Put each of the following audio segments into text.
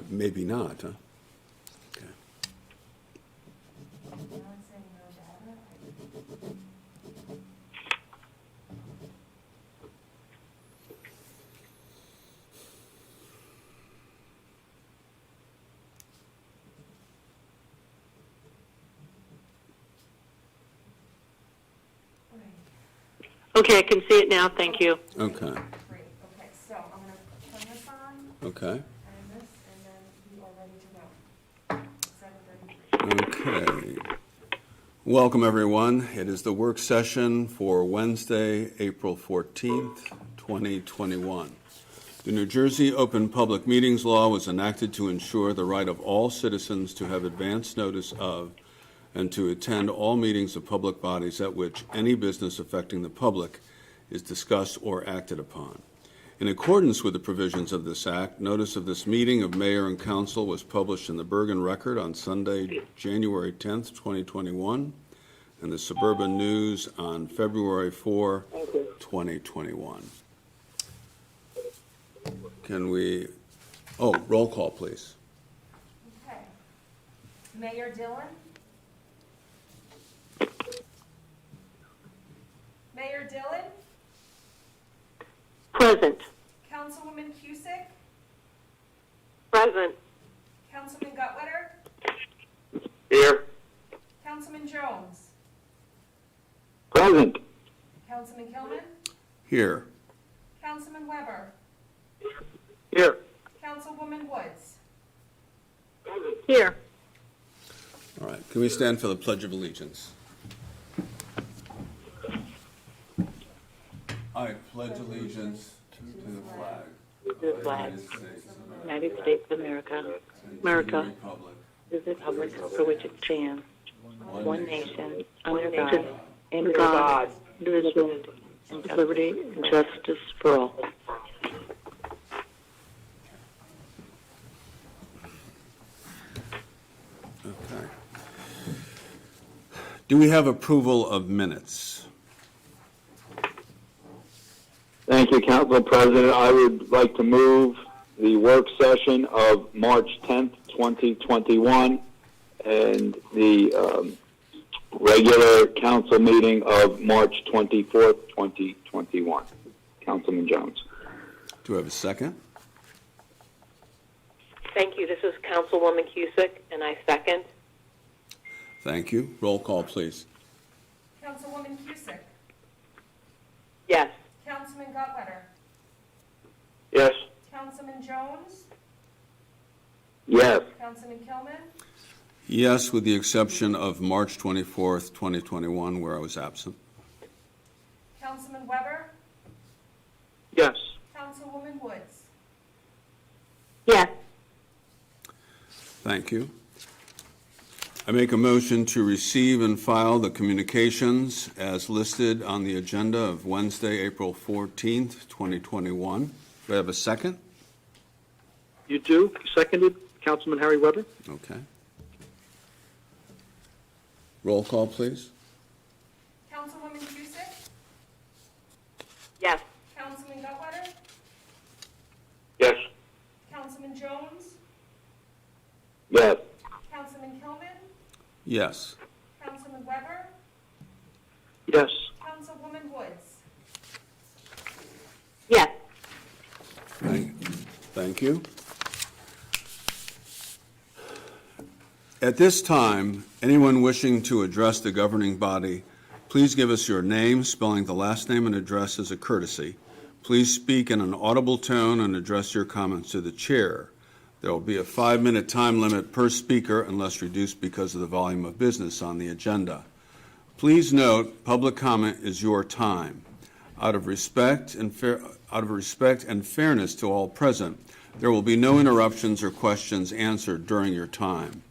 Maybe not, huh? Okay. Okay, I can see it now. Thank you. Okay. Great. Okay, so I'm going to turn this on Okay. and this, and then we are ready to go. 7:33. Okay. Welcome, everyone. It is the work session for Wednesday, April 14th, 2021. The New Jersey Open Public Meetings Law was enacted to ensure the right of all citizens to have advance notice of and to attend all meetings of public bodies at which any business affecting the public is discussed or acted upon. In accordance with the provisions of this act, notice of this meeting of mayor and council was published in the Bergen Record on Sunday, January 10th, 2021, and the Suburban News on February 4, 2021. Can we, roll call, please. Okay. Mayor Dillon? Mayor Dillon? Present. Councilwoman Cusick? Present. Councilman Gutwetter? Here. Councilman Jones? Present. Councilman Kilman? Here. Councilman Weber? Here. Councilwoman Woods? Here. All right. Can we stand for the Pledge of Allegiance? I pledge allegiance to the flag of the flag. United States of America, United States of America. and to America. the republic Is the republic for which it stands, one nation, under under God, and God, indivisible, and liberty and justice for all. Okay. Do we have approval of minutes? Thank you, Council President. I would like to move the work session of March 10th, 2021, and the regular council meeting of March 24th, 2021. Councilman Jones. Do we have a second? Thank you. This is Councilwoman Cusick, and I second. Thank you. Roll call, please. Councilwoman Cusick? Yes. Councilman Gutwetter? Yes. Councilman Jones? Yes. Councilman Kilman? Yes, with the exception of March 24th, 2021, where I was absent. Councilman Weber? Yes. Councilwoman Woods? Yes. Thank you. I make a motion to receive and file the communications as listed on the agenda of Wednesday, April 14th, 2021. Do I have a second? You do. Seconded, Councilman Harry Weber. Okay. Roll call, please. Councilwoman Cusick? Yes. Councilman Gutwetter? Yes. Councilman Jones? Yes. Councilman Kilman? Yes. Councilman Weber? Yes. Councilwoman Woods? Yes. Thank you. At this time, anyone wishing to address the governing body, please give us your name, spelling the last name and address as a courtesy. Please speak in an audible tone and address your comments to the chair. There will be a 5-minute time limit per speaker unless reduced because of the volume of business on the agenda. Please note, public comment is your time. Out of respect and fairness to all present, there will be no interruptions or questions answered during your time.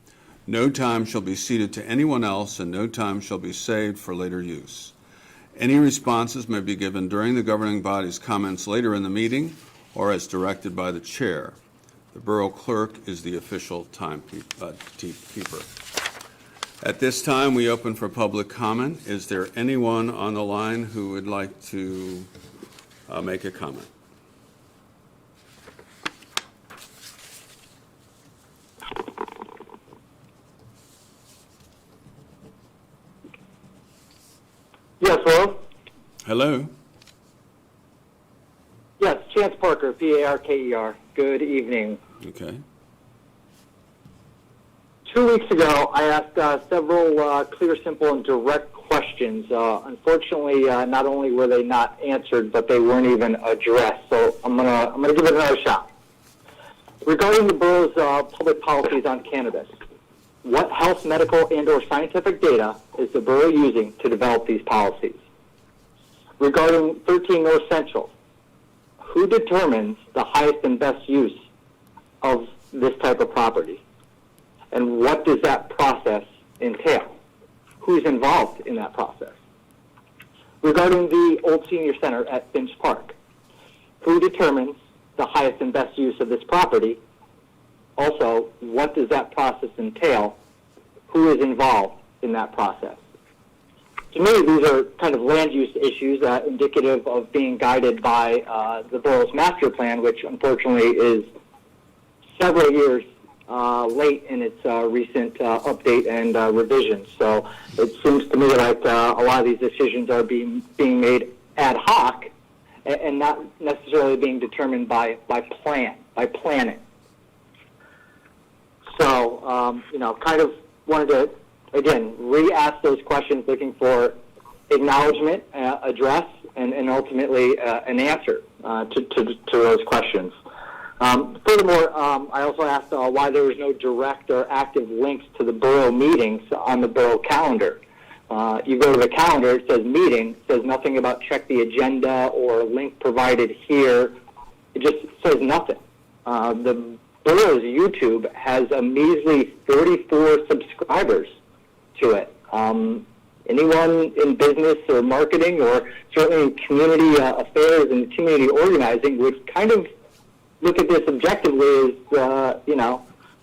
No time shall be ceded to anyone else, and no time shall be saved for later use. Any responses may be given during the governing body's comments later in the meeting or as directed by the chair. The borough clerk is the official timekeeper. At this time, we open for public comment. Is there anyone on the line who would like to make a comment? Yes, hello? Hello? Yes, Chance Parker, Parker. Good evening. Okay. 2 weeks ago, I asked several clear, simple, and direct questions. Unfortunately, not only were they not answered, but they weren't even addressed. So I'm gonna give it another shot. Regarding the borough's public policies on cannabis, what health, medical, and/or scientific data is the borough using to develop these policies? Regarding 13 North Central, who determines the highest and best use of this type of property? And what does that process entail? Who's involved in that process? Regarding the old senior center at Finch Park, who determines the highest and best use of this property? Also, what does that process entail? Who is involved in that process? To me, these are kind of land use issues indicative of being guided by the borough's master plan, which unfortunately is several years late in its recent update and revision. So it seems to me like a lot of these decisions are being made ad hoc and not necessarily being determined by planning. So, kind of wanted to, again, re-ask those questions, looking for acknowledgement, address, and ultimately an answer to those questions. Furthermore, I also asked why there was no direct or active links to the borough meetings on the borough calendar. You go to the calendar, it says meeting, it says nothing about check the agenda or link provided here. It just says nothing. The borough's YouTube has a measly 34 subscribers to it. Anyone in business or marketing or certainly in community affairs and community organizing would kind of look at this objectively as,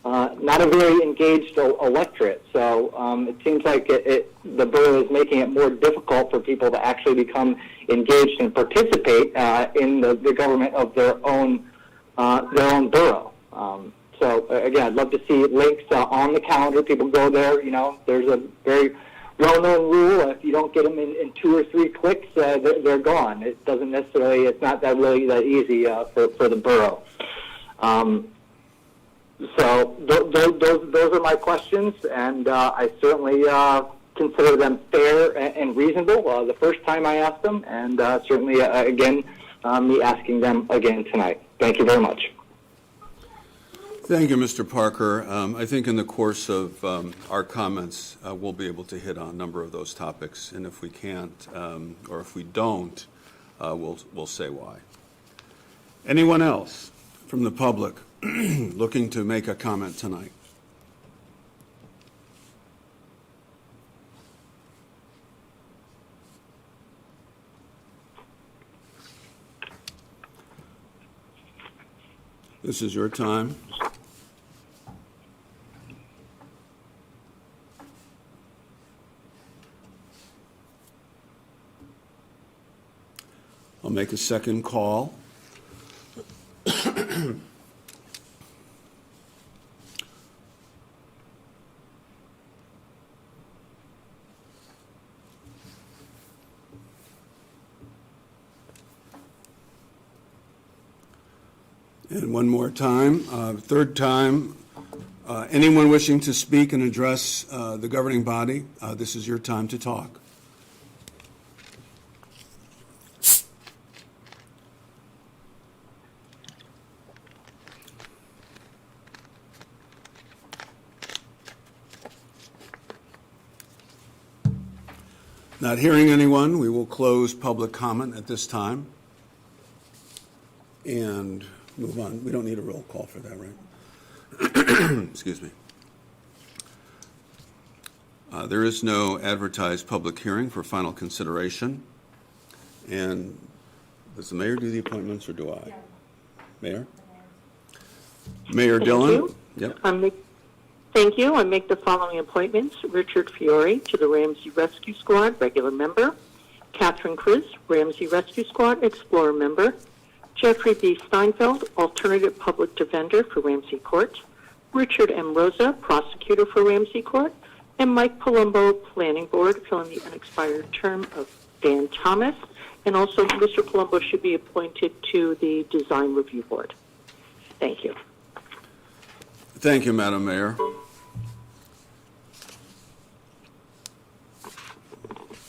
not a very engaged electorate. So it seems like the borough is making it more difficult for people to actually become engaged and participate in the government of their own borough. So again, I'd love to see links on the calendar. People go there. There's a very well-known rule: if you don't get them in 2 or 3 clicks, they're gone. It doesn't necessarily. It's not that really that easy for the borough. So those are my questions, and I certainly consider them fair and reasonable. The first time I asked them, and certainly again me asking them again tonight. Thank you very much. Thank you, Mr. Parker. I think in the course of our comments, we'll be able to hit on a number of those topics, and if we can't, or if we don't, we'll say why. Anyone else from the public looking to make a comment tonight? This is your time. I'll make a second call. And one more time, third time, anyone wishing to speak and address the governing body, this is your time to talk. Not hearing anyone, we will close public comment at this time and move on. We don't need a roll call for that, right? Excuse me. There is no advertised public hearing for final consideration. And does the mayor do the appointments, or do I? Yeah. Mayor? Mayor Dillon? Yep. Thank you. I make the following appointments. Richard Fiore to the Ramsey Rescue Squad, regular member. Catherine Chris, Ramsey Rescue Squad, explorer member. Jeffrey B. Steinfeld, alternative public defender for Ramsey Court. Richard M. Rosa, prosecutor for Ramsey Court. And Mike Palumbo, planning board, filling the unexpired term of Dan Thomas, and also Mr. Colombo should be appointed to the Design Review Board. Thank you. Thank you, Madam Mayor.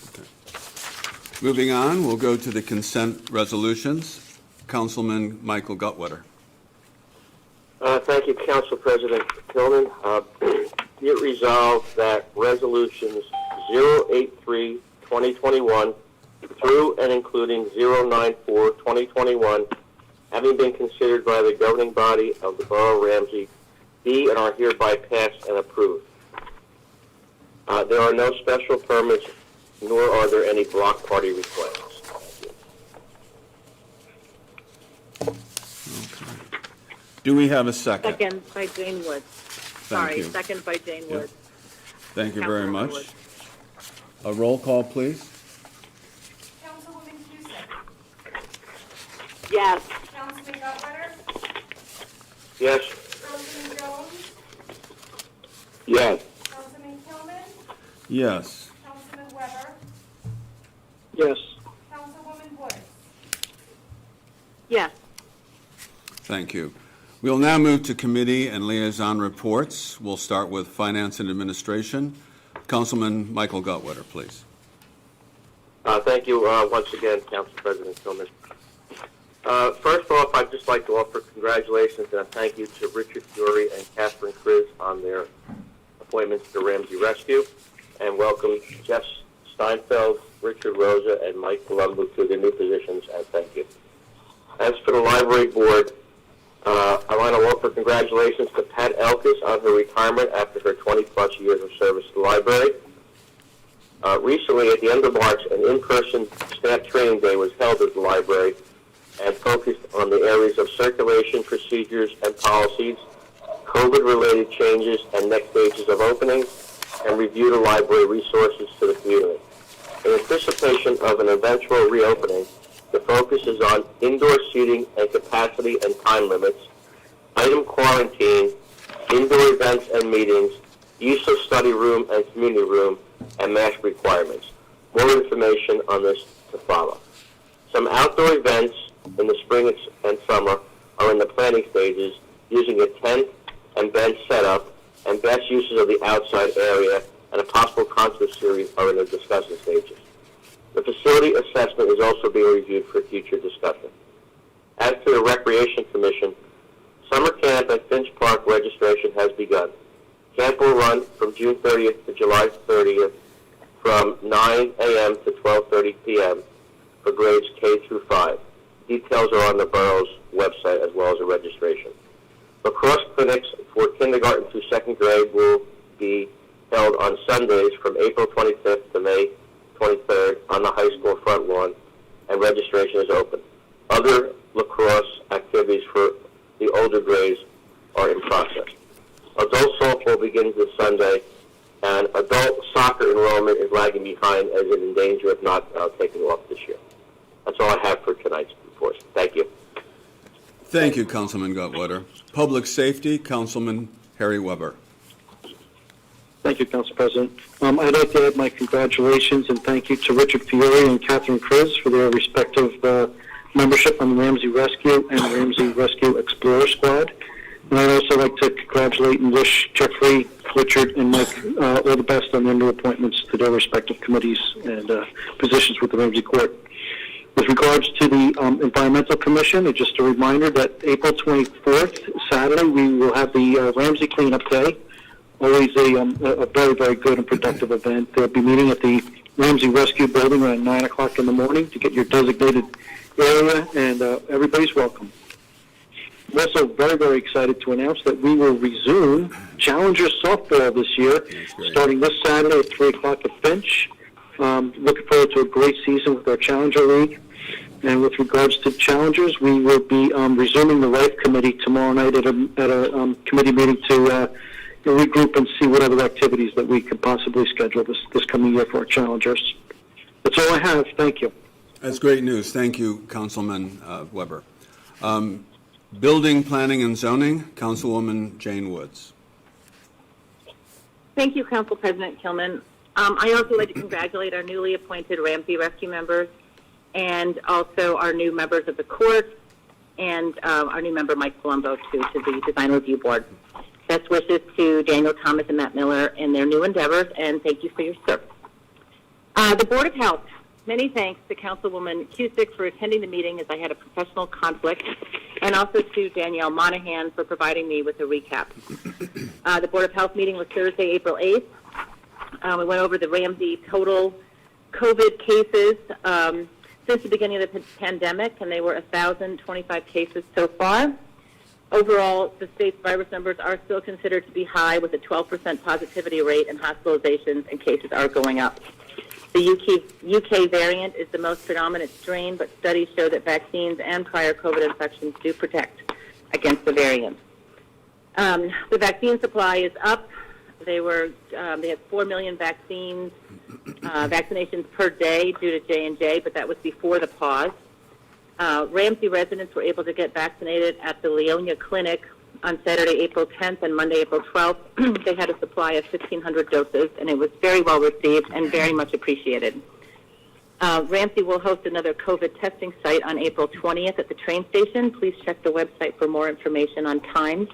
Okay. Moving on, we'll go to the consent resolutions. Councilman Michael Gutwetter. Thank you, Council President Tillman. Be it resolved that resolutions 083-2021 through and including 094-2021, having been considered by the governing body of the Borough of Ramsey, be and are hereby passed and approved. There are no special permits, nor are there any block party requests. Do we have a second? Second by Jane Woods. Sorry, you. second by Jane Yeah. Woods. Thank you very Councilmember much. Woods. A roll call, please. Councilwoman Cusick. Yes. Councilman Gutwetter. Yes? Councilman Jones. Yes. Councilman Kilman. Yes. Councilman Weber. Yes. Councilwoman Woods. Yes. Thank you. We'll now move to committee and liaison reports. We'll start with Finance and Administration. Councilman Michael Gutwetter, please. Thank you once again, Council President Tillman. First off, I'd just like to offer congratulations and a thank you to Richard Fury and Catherine Kriz on their appointments to Ramsey Rescue, and welcome Jeff Steinfeld, Richard Rosa, and Mike Colombo to their new positions, and thank you. As for the Library Board, I want to offer congratulations to Pat Elkis on her retirement after her 20-plus years of service to the library. Recently, at the end of March, an in-person staff training day was held at the library and focused on the areas of circulation, procedures, and policies, COVID-related changes and next stages of opening, and review the library resources to the community. In anticipation of an eventual reopening, the focus is on indoor seating and capacity and time limits, item quarantine, indoor events and meetings, use of study room and community room, and mask requirements. More information on this to follow. Some outdoor events in the spring and summer are in the planning stages using a tent and bench setup, and best uses of the outside area and a possible concert series are in the discussion stages. The facility assessment is also being reviewed for future discussion. As to the Recreation Commission, summer camp at Finch Park registration has begun. Camp will run from June 30th to July 30th from 9 a.m. to 12:30 p.m. for grades K through 5. Details are on the borough's website as well as a registration. Lacrosse clinics for kindergarten through second grade will be held on Sundays from April 25th to May 23rd on the high school front lawn, and registration is open. Other lacrosse activities for the older grades are in process. Adult softball begins this Sunday, and adult soccer enrollment is lagging behind as it's in danger of not taking off this year. That's all I have for tonight's report. Thank you. Thank you, Councilman Gutwetter. Public Safety, Councilman Harry Weber. Thank you, Council President. I'd like to add my congratulations and thank you to Richard Fiore and Catherine Kriz for their respective membership on the Ramsey Rescue and Ramsey Rescue Explorer Squad. And I'd also like to congratulate and wish Jeffrey, Richard, and Mike all the best on their new appointments to their respective committees and positions with the Ramsey Court. With regards to the Environmental Commission, just a reminder that April 24th, Saturday, we will have the Ramsey Cleanup Day. Always a very, very good and productive event. They'll be meeting at the Ramsey Rescue Building around 9 o'clock in the morning to get your designated area, and everybody's welcome. I'm also very, very excited to announce that we will resume Challenger Softball this year, starting this Saturday at 3 o'clock at Finch. Looking forward to a great season with our Challenger League. And with regards to Challengers, we will be resuming the Life Committee tomorrow night at a committee meeting to regroup and see what other activities that we could possibly schedule this coming year for our Challengers. That's all I have. Thank you. That's great news. Thank you, Councilman Weber. Building, Planning, and Zoning, Councilwoman Jane Woods. Thank you, Council President Kilman. I also like to congratulate our newly appointed Ramsey Rescue members and also our new members of the court and our new member, Mike Palumbo, to the Design Review Board. Best wishes to Daniel Thomas and Matt Miller in their new endeavors, and thank you for your service. The Board of Health, many thanks to Councilwoman Cusick for attending the meeting as I had a professional conflict, and also to Danielle Monahan for providing me with a recap. The Board of Health meeting was Thursday, April 8th. We went over the Ramsey total COVID cases since the beginning of the pandemic, and they were 1,025 cases so far. Overall, the state's virus numbers are still considered to be high, with a 12% positivity rate, and hospitalizations and cases are going up. The UK variant is the most predominant strain, but studies show that vaccines and prior COVID infections do protect against the variant. The vaccine supply is up. They had 4 million vaccinations per day due to J&J, but that was before the pause. Ramsey residents were able to get vaccinated at the Leonia Clinic on Saturday, April 10th and Monday, April 12th. They had a supply of 1,500 doses, and it was very well received and very much appreciated. Ramsey will host another COVID testing site on April 20th at the train station. Please check the website for more information on times.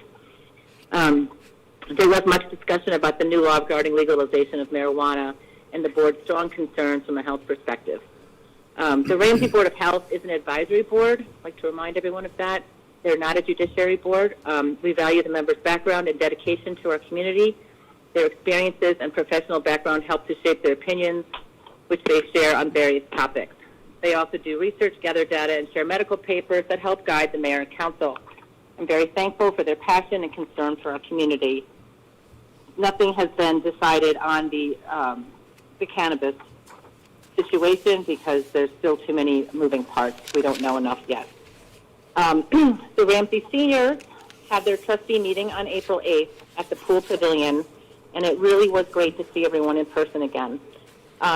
There was much discussion about the new law regarding legalization of marijuana and the board's strong concerns from a health perspective. The Ramsey Board of Health is an advisory board. I'd like to remind everyone of that. They're not a judiciary board. We value the members' background and dedication to our community. Their experiences and professional background help to shape their opinions, which they share on various topics. They also do research, gather data, and share medical papers that help guide the mayor and council. I'm very thankful for their passion and concern for our community. Nothing has been decided on the cannabis situation because there's still too many moving parts. We don't know enough yet. The Ramsey seniors had their trustee meeting on April 8th at the Pool Pavilion, and it really was great to see everyone in person again.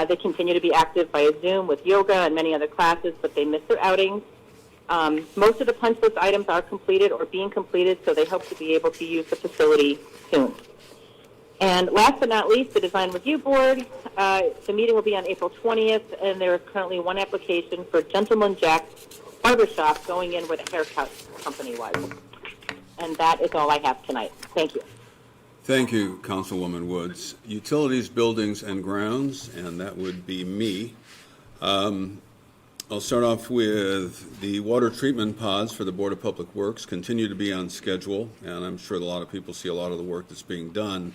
They continue to be active via Zoom with yoga and many other classes, but they miss their outings. Most of the punch list items are completed or being completed, so they hope to be able to use the facility soon. And last but not least, the Design Review Board. The meeting will be on April 20th, and there is currently one application for Gentleman Jack's Barbershop going in where the haircut company was. And that is all I have tonight. Thank you. Thank you, Councilwoman Woods. Utilities, Buildings, and Grounds, and that would be me. I'll start off with the water treatment pods for the Board of Public Works continue to be on schedule, and I'm sure a lot of people see a lot of the work that's being done.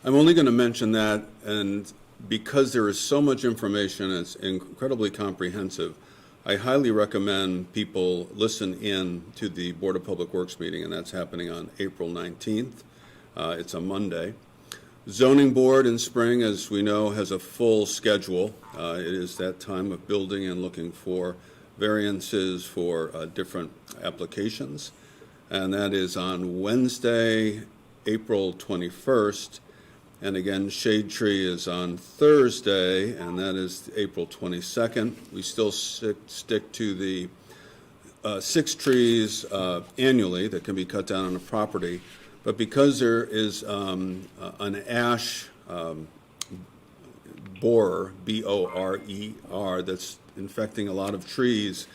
I'm only going to mention that, and because there is so much information, it's incredibly comprehensive, I highly recommend people listen in to the Board of Public Works meeting, and that's happening on April 19th. It's a Monday. Zoning Board in spring, as we know, has a full schedule. It is that time of building and looking for variances for different applications. And that is on Wednesday, April 21st. And again, Shade Tree is on Thursday, and that is April 22nd. We still stick to the 6 trees annually that can be cut down on a property. But because there is an ash borer, B-O-R-E-R, that's infecting a lot of trees,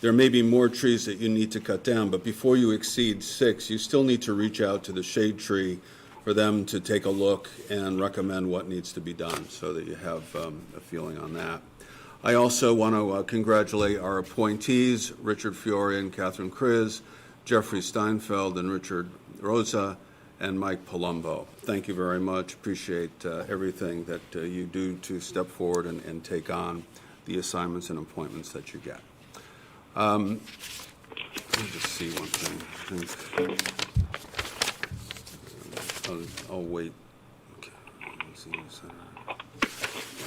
there may be more trees that you need to cut down. But before you exceed 6, you still need to reach out to the shade tree for them to take a look and recommend what needs to be done so that you have a feeling on that. I also want to congratulate our appointees, Richard Fiore and Catherine Kriz, Jeffrey Steinfeld and Richard Rosa, and Mike Palumbo. Thank you very much. Appreciate everything that you do to step forward and take on the assignments and appointments that you get. Let me just see one thing. I'll wait. Okay.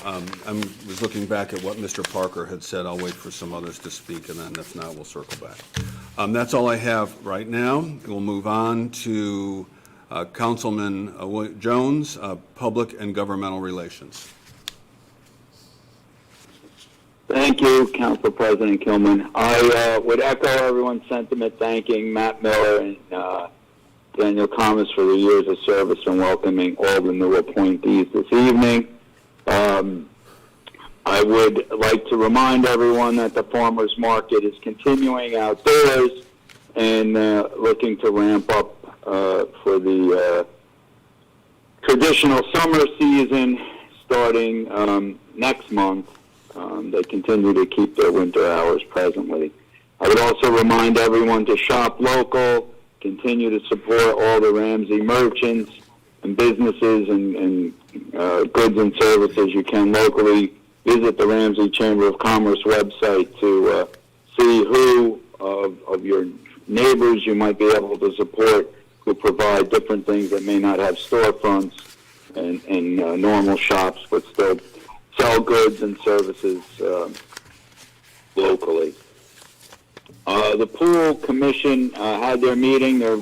I was looking back at what Mr. Parker had said. I'll wait for some others to speak, and then if not, we'll circle back. That's all I have right now. We'll move on to Councilman Jones, Public and Governmental Relations. Thank you, Council President Kilman. I would echo everyone's sentiment thanking Matt Miller and Daniel Thomas for the years of service and welcoming all the new appointees this evening. I would like to remind everyone that the farmers market is continuing outdoors and looking to ramp up for the traditional summer season starting next month. They continue to keep their winter hours presently. I would also remind everyone to shop local, continue to support all the Ramsey merchants and businesses and goods and services you can locally. Visit the Ramsey Chamber of Commerce website to see who of your neighbors you might be able to support who provide different things that may not have storefronts and normal shops, but still sell goods and services locally. The pool commission had their meeting. They're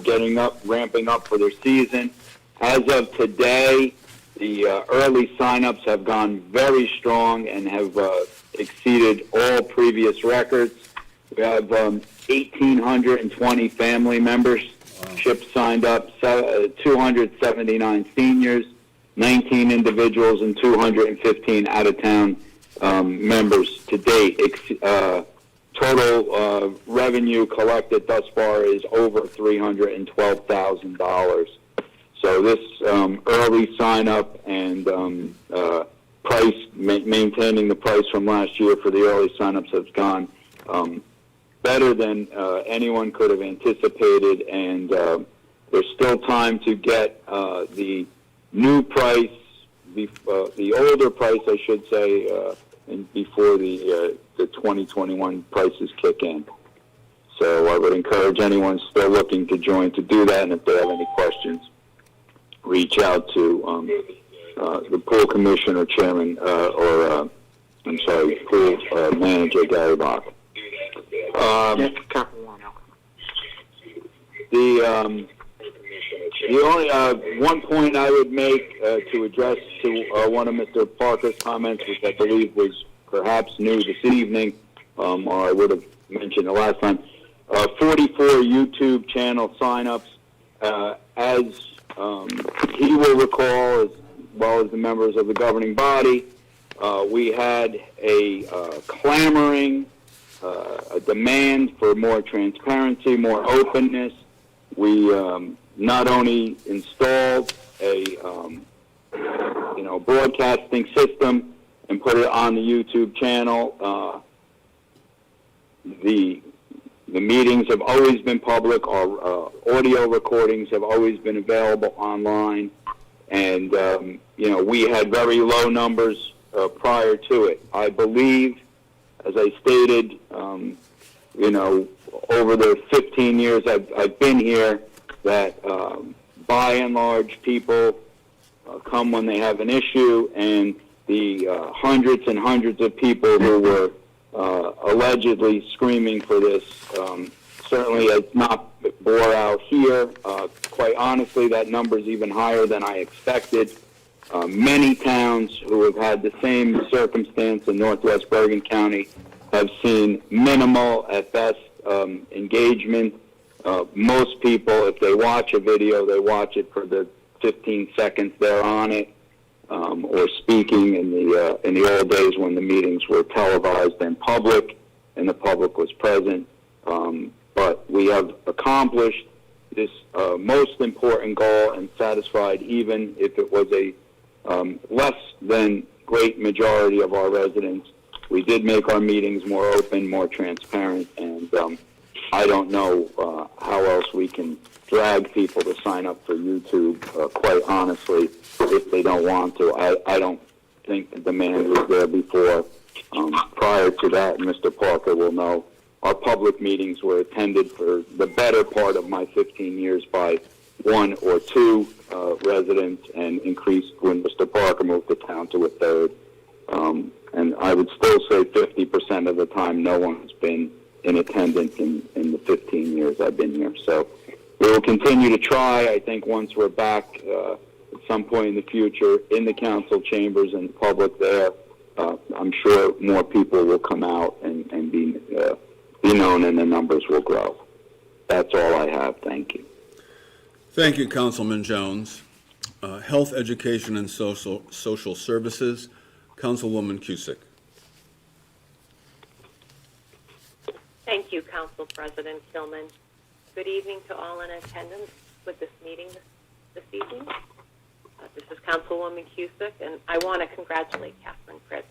ramping up for their season. As of today, the early sign-ups have gone very strong and have exceeded all previous records. We have 1,820 family memberships signed up, 279 seniors, 19 individuals, and 215 out-of-town members to date. Total revenue collected thus far is over $312,000. So this early sign-up and maintaining the price from last year for the early sign-ups has gone better than anyone could have anticipated, and there's still time to get the new price, the older price, I should say, before the 2021 prices kick in. So I would encourage anyone still looking to join to do that, and if they have any questions, reach out to the pool commissioner, chairman, pool manager, Gary Bach. The only one point I would make to address to one of Mr. Parker's comments, which I believe was perhaps new this evening, or I would have mentioned it last time, 44 YouTube channel signups. As he will recall, as well as the members of the governing body, we had a clamoring, a demand for more transparency, more openness. We not only installed a broadcasting system and put it on the YouTube channel. The meetings have always been public. Our audio recordings have always been available online, and we had very low numbers prior to it. I believe, as I stated, over the 15 years I've been here, that by and large people come when they have an issue, and the hundreds and hundreds of people who were allegedly screaming for this certainly has not bore out here. Quite honestly, that number is even higher than I expected. Many towns who have had the same circumstance in Northwest Bergen County have seen minimal, at best, engagement. Most people, if they watch a video, they watch it for the 15 seconds they're on it, or speaking in the old days when the meetings were televised and public, and the public was present. But we have accomplished this most important goal and satisfied, even if it was a less than great majority of our residents. We did make our meetings more open, more transparent, and I don't know how else we can drag people to sign up for YouTube, quite honestly, if they don't want to. I don't think the demand was there before. Prior to that, Mr. Parker will know, our public meetings were attended for the better part of my 15 years by one or two residents, and increased when Mr. Parker moved to town to a third. And I would still say 50% of the time no one's been in attendance in the 15 years I've been here. So we will continue to try. I think once we're back at some point in the future in the council chambers and the public there, I'm sure more people will come out and be known, and the numbers will grow. That's all I have. Thank you. Thank you, Councilman Jones. Health, Education, and Social Services, Councilwoman Cusick. Thank you, Council President Tillman. Good evening to all in attendance with this meeting this evening. This is Councilwoman Cusick, and I want to congratulate Catherine Fritz,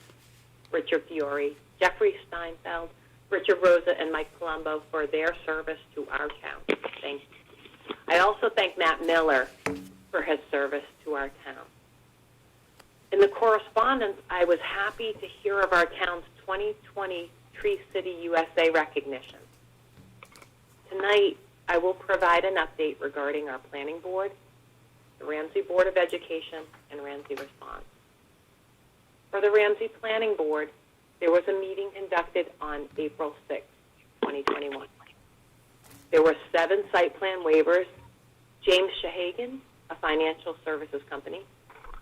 Richard Fiore, Jeffrey Steinfeld, Richard Rosa, and Mike Colombo for their service to our town. Thank you. I also thank Matt Miller for his service to our town. In the correspondence, I was happy to hear of our town's 2020 Tree City USA recognition. Tonight, I will provide an update regarding our Planning Board, the Ramsey Board of Education, and Ramsey Response. For the Ramsey Planning Board, there was a meeting conducted on April 6, 2021. There were 7 site plan waivers. James Shahagan, a financial services company,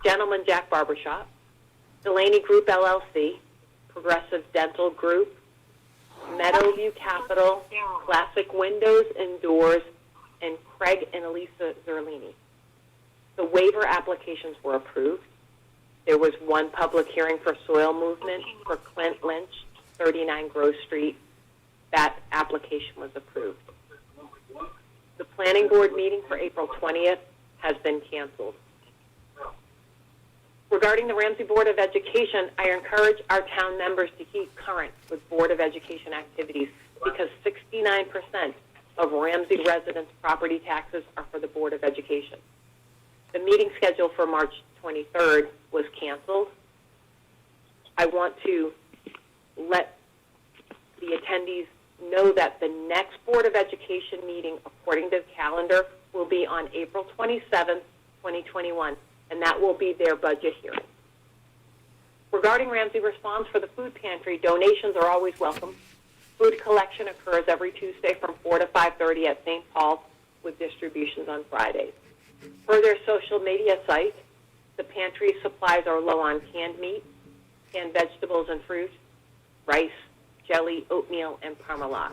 Gentleman Jack Barbershop, Delaney Group LLC, Progressive Dental Group, Meadowview Capital, Classic Windows and Doors, and Craig and Elisa Zerlini. The waiver applications were approved. There was 1 public hearing for soil movement for Clint Lynch, 39 Grove Street. That application was approved. The Planning Board meeting for April 20th has been canceled. Regarding the Ramsey Board of Education, I encourage our town members to keep current with Board of Education activities because 69% of Ramsey residents' property taxes are for the Board of Education. The meeting scheduled for March 23rd was canceled. I want to let the attendees know that the next Board of Education meeting, according to the calendar, will be on April 27th, 2021. And that will be their budget hearing. Regarding Ramsey Response for the food pantry, donations are always welcome. Food collection occurs every Tuesday from 4 to 5:30 at St. Paul's with distributions on Fridays. Per their social media site, the pantry supplies are low on canned meat, canned vegetables and fruit, rice, jelly, oatmeal, and Parmalat.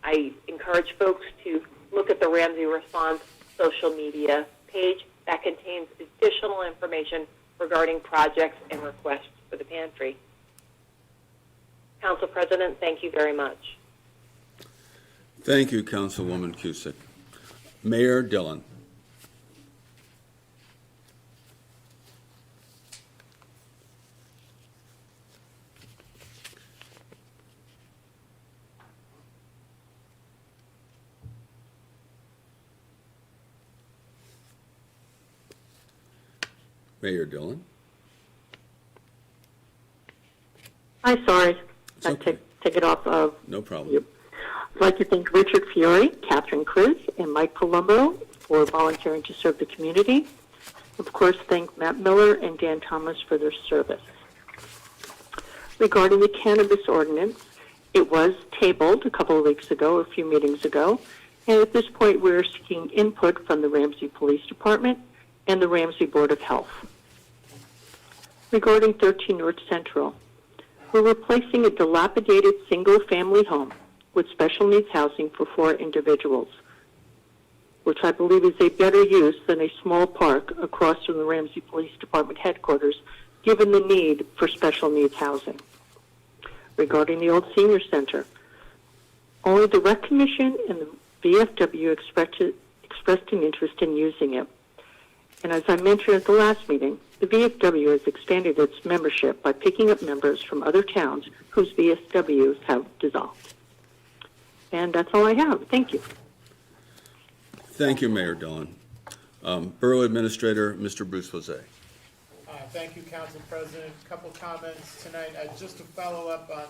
I encourage folks to look at the Ramsey Response social media page that contains additional information regarding projects and requests for the pantry. Council President, thank you very much. Thank you, Councilwoman Cusick. Mayor Dillon. Mayor Dillon. Hi, sorry. It's I okay. take it off of. No problem. Yep. I'd like to thank Richard Fiore, Catherine Criz, and Mike Colombo for volunteering to serve the community. Of course, thank Matt Miller and Dan Thomas for their service. Regarding the cannabis ordinance, it was tabled a couple of weeks ago, a few meetings ago, and at this point we're seeking input from the Ramsey Police Department and the Ramsey Board of Health. Regarding 13 North Central, we're replacing a dilapidated single-family home with special needs housing for 4 individuals, which I believe is a better use than a small park across from the Ramsey Police Department headquarters, given the need for special needs housing. Regarding the old senior center, only the Rec Commission and the VFW expressed an interest in using it. And as I mentioned at the last meeting, the VFW has expanded its membership by picking up members from other towns whose VFWs have dissolved. And that's all I have. Thank you. Thank you, Mayor Dillon. Borough Administrator, Mr. Bruce Jose. Thank you, Council President. A couple comments tonight. Just to follow up on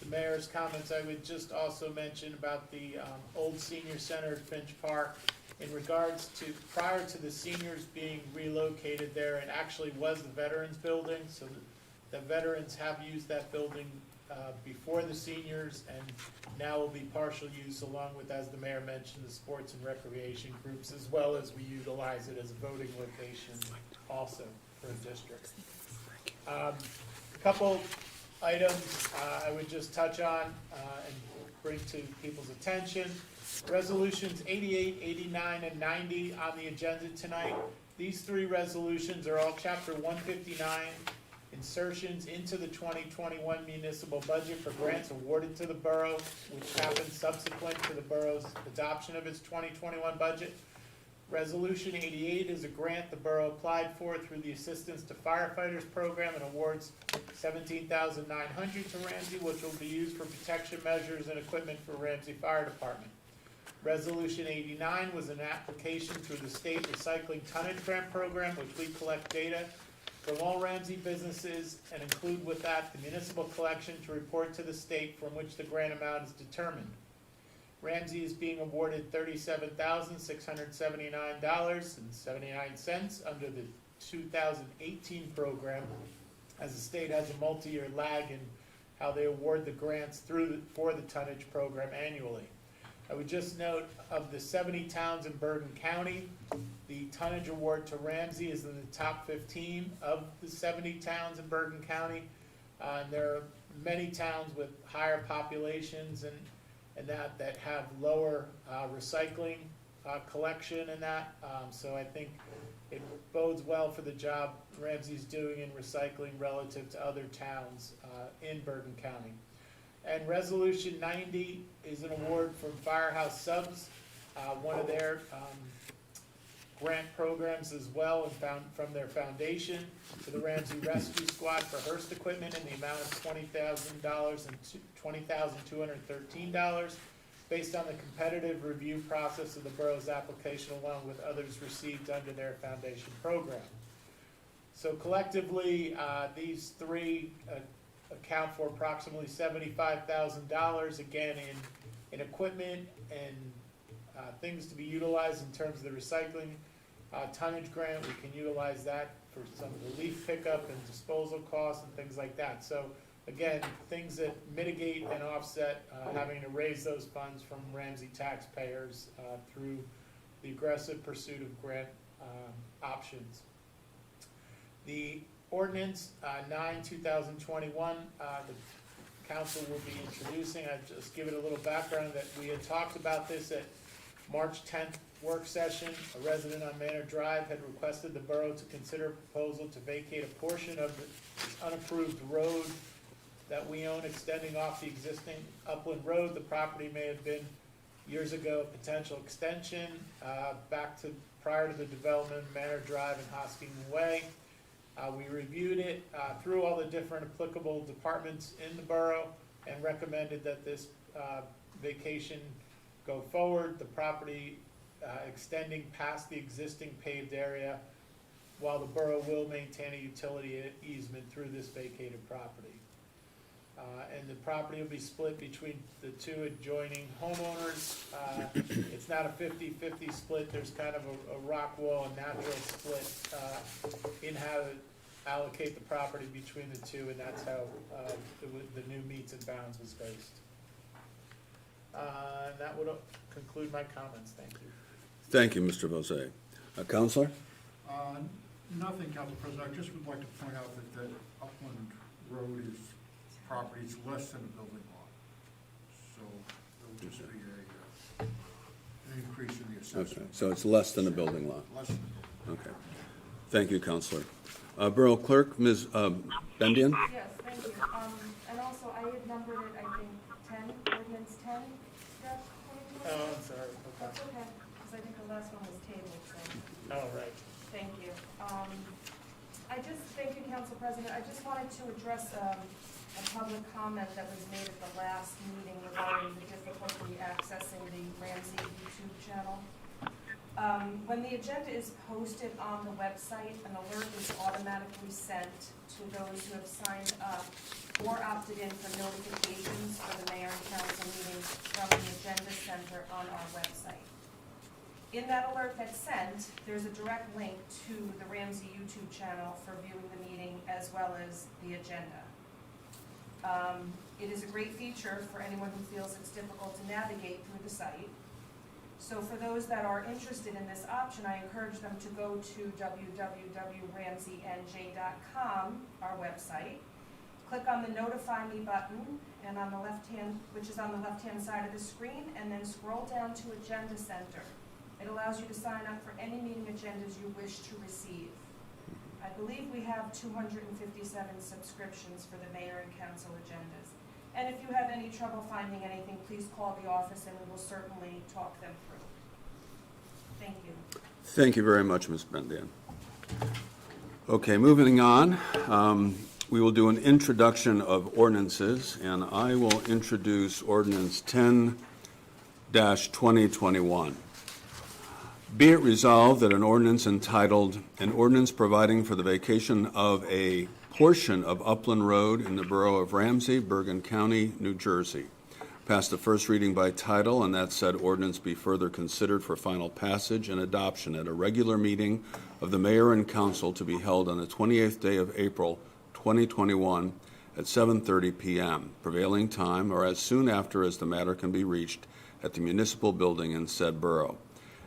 the mayor's comments, I would just also mention about the old senior center at Finch Park. In regards to prior to the seniors being relocated there, it actually was the Veterans Building, so the veterans have used that building before the seniors, and now will be partial use along with, as the mayor mentioned, the sports and recreation groups, as well as we utilize it as a voting location also for a district. A couple items I would just touch on and bring to people's attention. Resolutions 88, 89, and 90 on the agenda tonight. These 3 resolutions are all Chapter 159 and insertions into the 2021 municipal budget for grants awarded to the borough, which happened subsequent to the borough's adoption of its 2021 budget. Resolution 88 is a grant the borough applied for through the Assistance to Firefighters Program and awards $17,900 to Ramsey, which will be used for protection measures and equipment for Ramsey Fire Department. Resolution 89 was an application through the State Recycling Tonnage Grant Program, which we collect data from all Ramsey businesses and include with that the municipal collection to report to the state from which the grant amount is determined. Ramsey is being awarded $37,679.79 under the 2018 program, as the state has a multi-year lag in how they award the grants for the tonnage program annually. I would just note, of the 70 towns in Bergen County, the tonnage award to Ramsey is in the top 15 of the 70 towns in Bergen County. And there are many towns with higher populations and that have lower recycling collection and that. So I think it bodes well for the job Ramsey's doing in recycling relative to other towns in Bergen County. And Resolution 90 is an award from Firehouse Subs, one of their grant programs as well, and from their foundation to the Ramsey Rescue Squad for Hearst equipment in the amount of $20,213, based on the competitive review process of the borough's application, along with others received under their foundation program. So collectively, these three account for approximately $75,000, again, in equipment and things to be utilized in terms of the recycling tonnage grant. We can utilize that for some relief pickup and disposal costs and things like that. So again, things that mitigate and offset having to raise those funds from Ramsey taxpayers through the aggressive pursuit of grant options. The Ordinance 9/2021, the council will be introducing. I'll just give it a little background that we had talked about this at March 10th work session. A resident on Manor Drive had requested the borough to consider a proposal to vacate a portion of the unapproved road that we own extending off the existing Upland Road. The property may have been years ago a potential extension back to prior to the development of Manor Drive and Hosking Way. We reviewed it through all the different applicable departments in the borough and recommended that this vacation go forward. The property extending past the existing paved area, while the borough will maintain a utility easement through this vacated property. And the property will be split between the two adjoining homeowners. It's not a 50-50 split. There's kind of a rock wall, a natural split in how to allocate the property between the two, and that's how the new meets and bounds was based. And that would conclude my comments. Thank you. Thank you, Mr. Vosé. Counselor? Nothing, Council President. I just would like to point out that the Upland Road property is less than a building lot. So there'll just be an increase in the assessment. Okay, so it's less than a building lot. Less than a building. Okay. Thank you, Counselor. Borough Clerk, Ms. Bendian? Yes, thank you. And also, I had numbered it, I think, 10, ordinance 10, Jeff, 22? Oh, I'm sorry. That's okay, because I think the last one was tabled, so, All right. thank you. Thank you, Council President. I just wanted to address a public comment that was made at the last meeting regarding the difficulty accessing the Ramsey YouTube channel. When the agenda is posted on the website, an alert is automatically sent to those who have signed up or opted in for notifications for the mayor and council meetings from the agenda center on our website. In that alert that's sent, there's a direct link to the Ramsey YouTube channel for viewing the meeting as well as the agenda. It is a great feature for anyone who feels it's difficult to navigate through the site. So for those that are interested in this option, I encourage them to go to www.ramseynj.com, our website, click on the Notify Me button, and on the left-hand, which is on the left-hand side of the screen, and then scroll down to Agenda Center. It allows you to sign up for any meeting agendas you wish to receive. I believe we have 257 subscriptions for the mayor and council agendas. And if you have any trouble finding anything, please call the office and we will certainly talk them through. Thank you. Thank you very much, Ms. Bendian. Okay, moving on. We will do an introduction of ordinances, and I will introduce ordinance 10-2021. Be it resolved that an ordinance entitled, "An Ordinance Providing for the Vacation of a Portion of Upland Road in the Borough of Ramsey, Bergen County, New Jersey," pass the first reading by title, and that said ordinance be further considered for final passage and adoption at a regular meeting of the mayor and council to be held on the 28th day of April, 2021, at 7:30 p.m., prevailing time, or as soon after as the matter can be reached at the municipal building in said borough.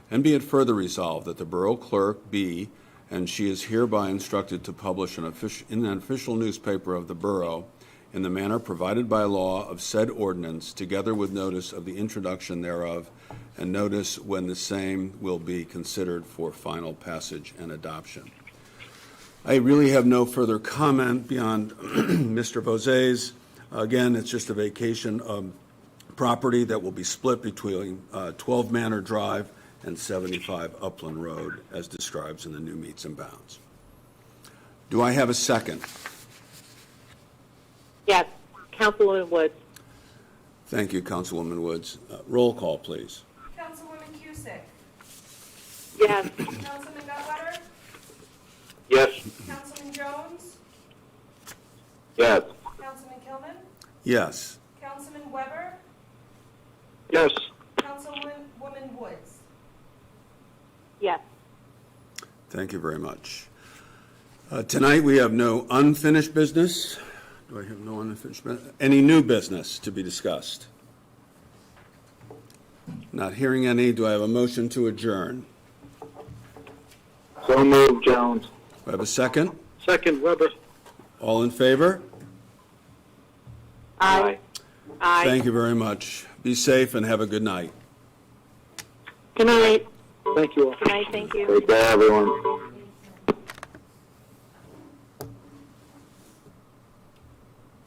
And be it further resolved that the borough clerk be, and she is hereby instructed to publish in an official newspaper of the borough, in the manner provided by law of said ordinance, together with notice of the introduction thereof, and notice when the same will be considered for final passage and adoption. I really have no further comment beyond Mr. Bozet's. Again, it's just a vacation of property that will be split between 12 Manor Drive and 75 Upland Road, as described in the new meets and bounds. Do I have a second? Yes, Councilwoman Woods. Thank you, Councilwoman Woods. Roll call, please. Councilwoman Cusick. Yes. Councilman Gutwetter. Yes. Councilman Jones. Yes. Councilman Kilman. Yes. Councilman Weber. Yes. Councilwoman Woods. Yes. Thank you very much. Tonight, we have no unfinished business. Do I have no unfinished business? Any new business to be discussed? Not hearing any. Do I have a motion to adjourn? So moved, Jones. Do I have a second? Second, Weber. All in favor? Aye. Aye. Thank you very much. Be safe and have a good night. Good night. Thank you all. Good night, thank you. Great day, everyone.